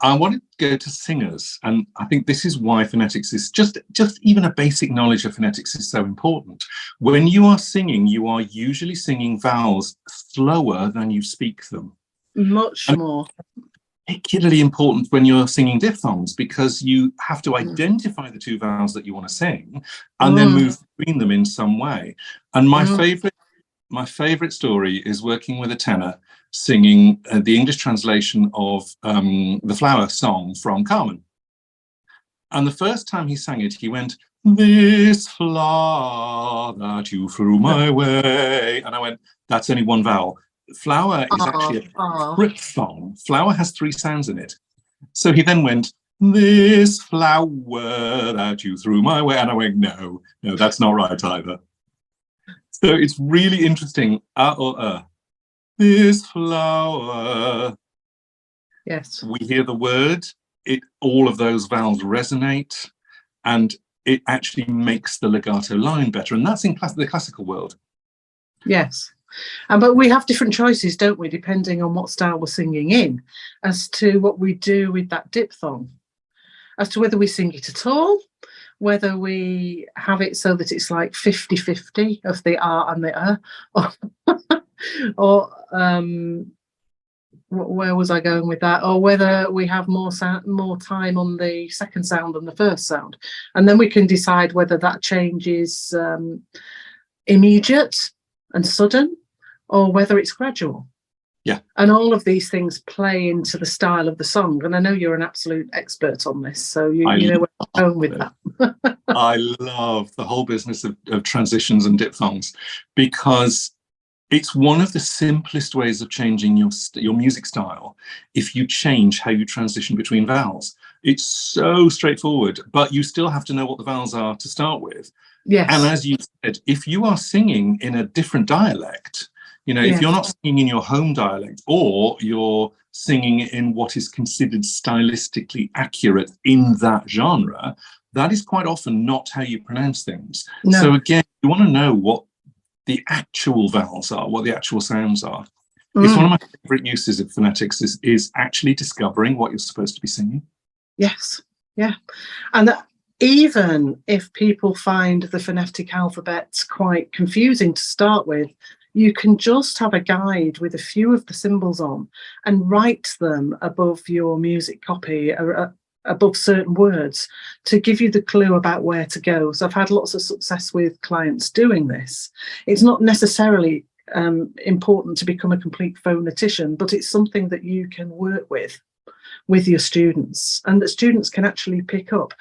I wanted to go to singers, and I think this is why phonetics is just even a basic knowledge of phonetics is so important. When you are singing, you are usually singing vowels slower than you speak them. Much more. Particularly important when you're singing diphthongs, because you have to identify the two vowels that you want to sing and then move between them in some way. And my favorite story is working with a tenor singing the English translation of the Flower song from Carmen. And the first time he sang it, he went, "This flower that you threw my way." And I went, "That's only one vowel." Flower is actually a triphthong. Flower has 3 sounds in it. So he then went, "This flower that you threw my way." And I went, no, that's not right either. So it's really interesting. This flower. Yes. We hear the word, all of those vowels resonate, and it actually makes the legato line better. And that's in the classical world. Yes. But we have different choices, don't we, depending on what style we're singing in, as to what we do with that diphthong, as to whether we sing it at all, whether we have it so that it's like 50-50 of the R and the or where was I going with that? Or whether we have more time on the second sound than the first sound. And then we can decide whether that change is immediate and sudden, or whether it's gradual. Yeah. And all of these things play into the style of the song. And I know you're an absolute expert on this, so you know where I'm going with that. I love the whole business of transitions and diphthongs, because it's one of the simplest ways of changing your music style if you change how you transition between vowels. It's so straightforward, but you still have to know what the vowels are to start with. Yes. And as you said, if you are singing in a different dialect, if you're not singing in your home dialect, or you're singing in what is considered stylistically accurate in that genre, that is quite often not how you pronounce things. No. So again, you want to know what the actual vowels are, what the actual sounds are. It's one of my favorite uses of phonetics is actually discovering what you're supposed to be singing. Yes, yeah. And even if people find the phonetic alphabet quite confusing to start with, you can just have a guide with a few of the symbols on and write them above your music copy, above certain words, to give you the clue about where to go. So I've had lots of success with clients doing this. It's not necessarily important to become a complete phonetician, but it's something that you can work with your students, and that students can actually pick up.